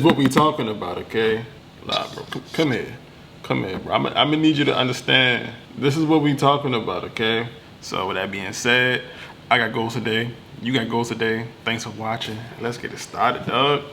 is what we talking about, okay? Nah, bro, come here. Come here, bro. I'm gonna need you to understand. This is what we talking about, okay? So with that being said, I got goals today. You got goals today. Thanks for watching. Let's get it started, dog.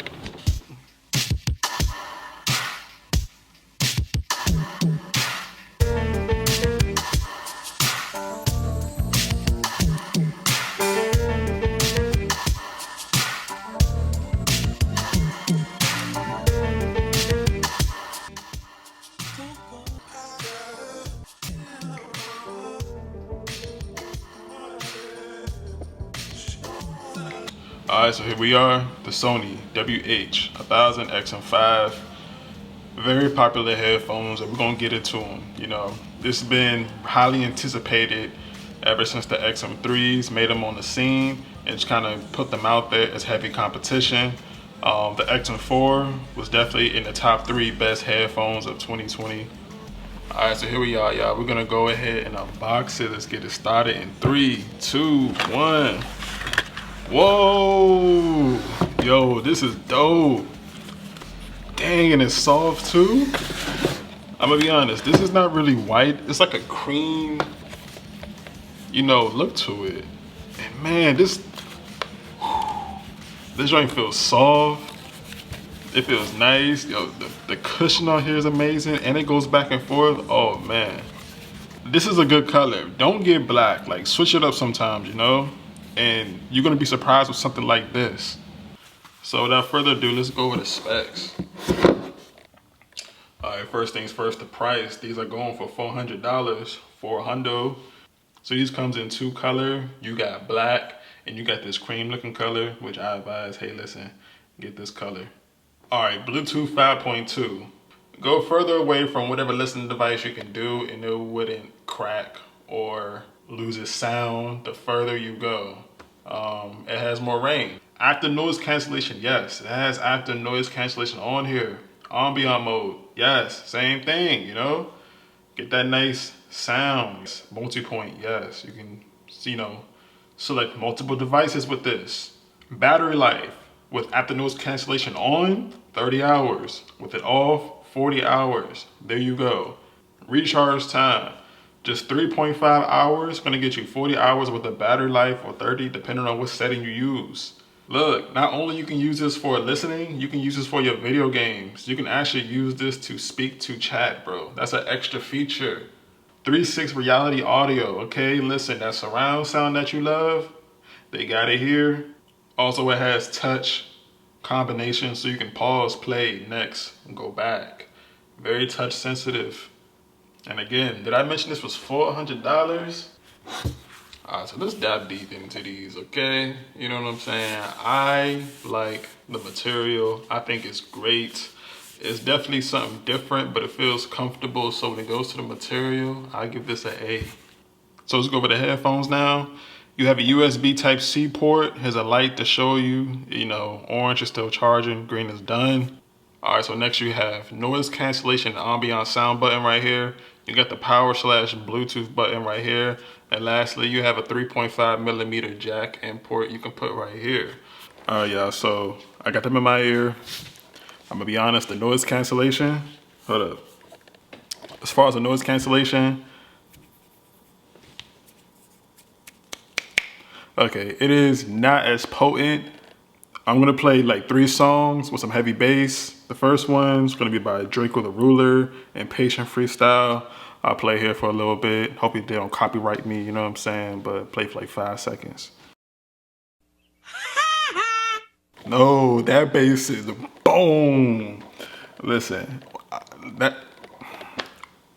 Alright, so here we are, the Sony WH1000XM5. Very popular headphones, and we're gonna get into them. You know, this has been highly anticipated ever since the XM3s made them on the scene and just kind of put them out there as heavy competition. The XM4 was definitely in the top 3 best headphones of 2020. Alright, so here we are, y'all. We're gonna go ahead and unbox it. Let's get it started in 3, 2, 1. Whoa, yo, this is dope. Dang, and it's soft too. I'm gonna be honest, this is not really white. It's like a cream, you know, look to it. And man, this joint feels soft. It feels nice. Yo, the cushion on here is amazing, and it goes back and forth. Oh man, this is a good color. Don't get black. Like, switch it up sometimes, you know. And you're gonna be surprised with something like this. So without further ado, let's go over the specs. All right, first things first, the price. These are going for $400 for a hundo. So these comes in 2 color. You got black and you got this cream looking color, which I advise, hey listen, get this color. All right, Bluetooth 5.2. Go further away from whatever listening device you can do and it wouldn't crack or lose its sound the further you go. It has more range. Active noise cancellation, yes. It has active noise cancellation on here. Ambient mode, yes. Same thing, you know. Get that nice sound. Multi-point, yes. You can, you know, select multiple devices with this. Battery life with active noise cancellation on, 30 hours. With it off, 40 hours. There you go. Recharge time. Just 3.5 hours, gonna get you 40 hours with a battery life, or 30, depending on what setting you use. Look, not only you can use this for listening, you can use this for your video games. You can actually use this to speak to chat, bro. That's an extra feature. 3.6 reality audio, okay? Listen, that surround sound that you love, they got it here. Also, it has touch combination, so you can pause, play, next, and go back. Very touch sensitive. And again, did I mention this was $400? All right, so let's dive deep into these, okay? You know what I'm saying? I like the material. I think it's great. It's definitely something different, but it feels comfortable. So when it goes to the material, I give this an A. So let's go over the headphones now. You have a USB Type-C port. Has a light to show you, you know, orange is still charging, green is done. All right, so next you have noise cancellation and ambient sound button right here. You got the power/Bluetooth button right here. And lastly, you have a 3.5mm jack and port you can put right here. All right, y'all, so I got them in my ear. I'm gonna be honest, the noise cancellation, hold up. As far as the noise cancellation, okay, it is not as potent. I'm gonna play like 3 songs with some heavy bass. The first one's gonna be by Drake with a Ruler and Patient Freestyle. I'll play here for a little bit. Hopefully they don't copyright me, you know what I'm saying? But play for like 5 seconds. No, that bass is boom. Listen, that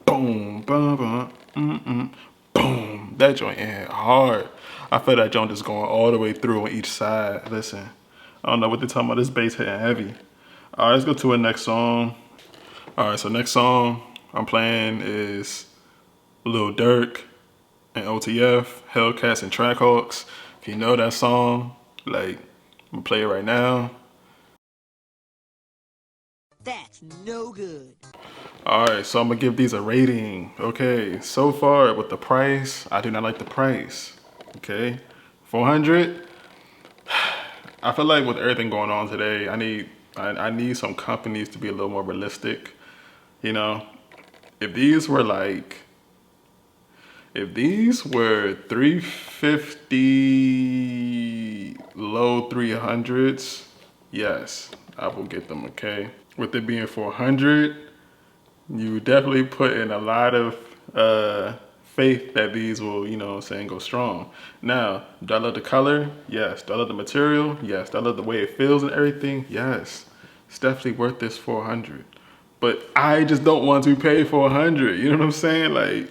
boom, boom, boom, boom. That joint hit hard. I feel that joint is going all the way through on each side. Listen. I don't know what they're talking about, this bass hitting heavy. All right, let's go to a next song. All right, so next song I'm playing is Lil Durk and OTF, Hellcats and Trackhawks. If you know that song, like, I'm gonna play it right now. That's no good. All right, so I'm gonna give these a rating. Okay, so far with the price, I do not like the price. Okay, 400. I feel like with everything going on today, I need I need some companies to be a little more realistic. You know, if these were 350, low 300s, yes, I will get them, okay? With it being 400, you definitely put in a lot of faith that these will, you know what I'm saying, go strong. Now, do I love the color? Yes. Do I love the material? Yes. Do I love the way it feels and everything? Yes. It's definitely worth this 400. But I just don't want to pay 400. You know what I'm saying? Like,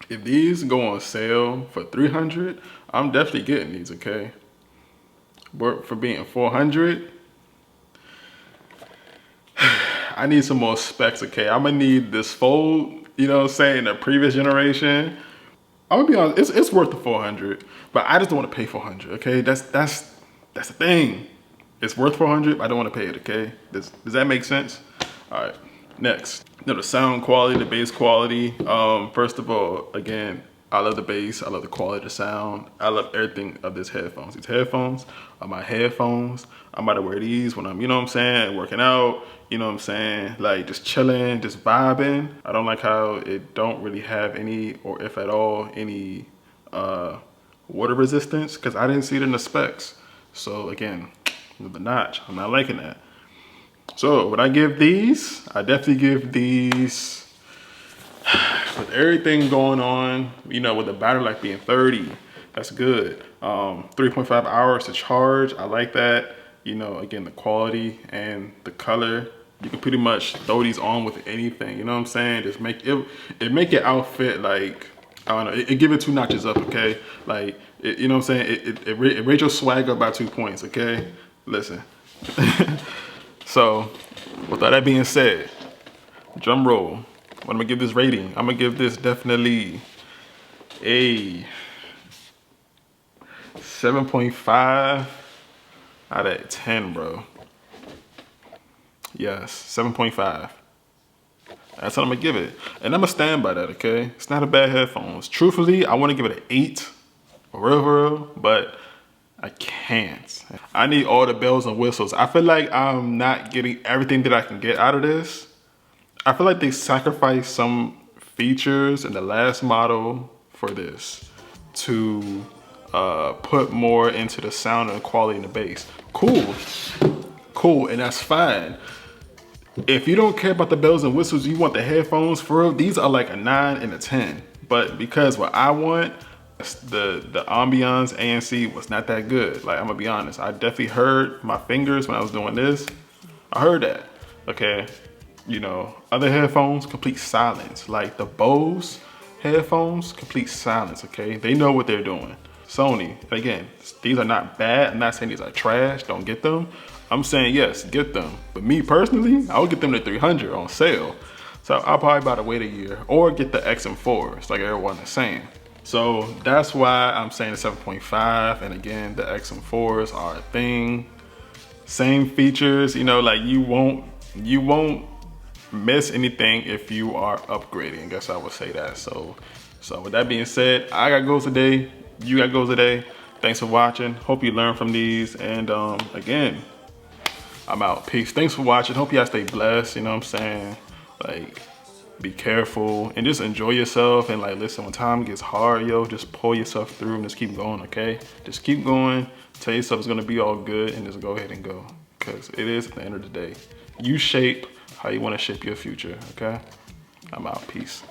if these go on sale for 300, I'm definitely getting these, okay? But for being 400, I need some more specs, okay? I'm gonna need this fold, you know what I'm saying, the previous generation. I'm gonna be honest, it's worth the 400, but I just don't wanna pay 400, okay? That's the thing. It's worth 400, but I don't wanna pay it, okay? Does that make sense? All right, next. Now the sound quality, the bass quality. First of all, again, I love the bass, I love the quality of the sound. I love everything of these headphones. These headphones are my headphones. I'm about to wear these when I'm, you know what I'm saying, working out, you know what I'm saying, like just chilling, just vibing. I don't like how it don't really have any, or if at all, any water resistance, because I didn't see it in the specs. So again, the notch, I'm not liking that. So when I give these, I definitely give these, with everything going on, you know, with the battery life being 30, that's good. 3.5 hours to charge, I like that. You know, again, the quality and the color, you can pretty much throw these on with anything, you know what I'm saying? Just make it make your outfit like, I don't know, it give it 2 notches up, okay? Like, you know what I'm saying? It raise your swag up by 2 points, okay? Listen. So, with all that being said, drum roll. What I'm gonna give this rating? I'm gonna give this definitely a 7.5 out of 10, bro. Yes, 7.5. That's what I'm gonna give it. And I'm gonna stand by that, okay? It's not a bad headphones. Truthfully, I wanna give it an 8, for real, but I can't. I need all the bells and whistles. I feel like I'm not getting everything that I can get out of this. I feel like they sacrificed some features in the last model for this to put more into the sound and the quality in the bass. Cool, and that's fine. If you don't care about the bells and whistles, you want the headphones, for real, these are like a 9 and a 10. But because what I want, the ambiance ANC was not that good. Like, I'm gonna be honest, I definitely heard my fingers when I was doing this. I heard that, okay? You know, other headphones, complete silence. Like the Bose headphones, complete silence, okay? They know what they're doing. Sony, again, these are not bad. I'm not saying these are trash, don't get them. I'm saying yes, get them. But me personally, I would get them to 300 on sale. So I'll probably about to wait a year or get the XM4s like everyone is saying. So that's why I'm saying the 7.5. And again, the XM4s are a thing. Same features, you know, like you won't miss anything if you are upgrading. I guess I would say that. So with that being said, I got goals today. You got goals today. Thanks for watching. Hope you learned from these. And again, I'm out. Peace. Thanks for watching. Hope you guys stay blessed. You know what I'm saying? Like, be careful and just enjoy yourself. And like, listen, when time gets hard, yo, just pull yourself through and just keep going, okay? Just keep going. Tell yourself it's gonna be all good and just go ahead and go. Because it is at the end of the day. You shape how you want to shape your future, okay? I'm out. Peace.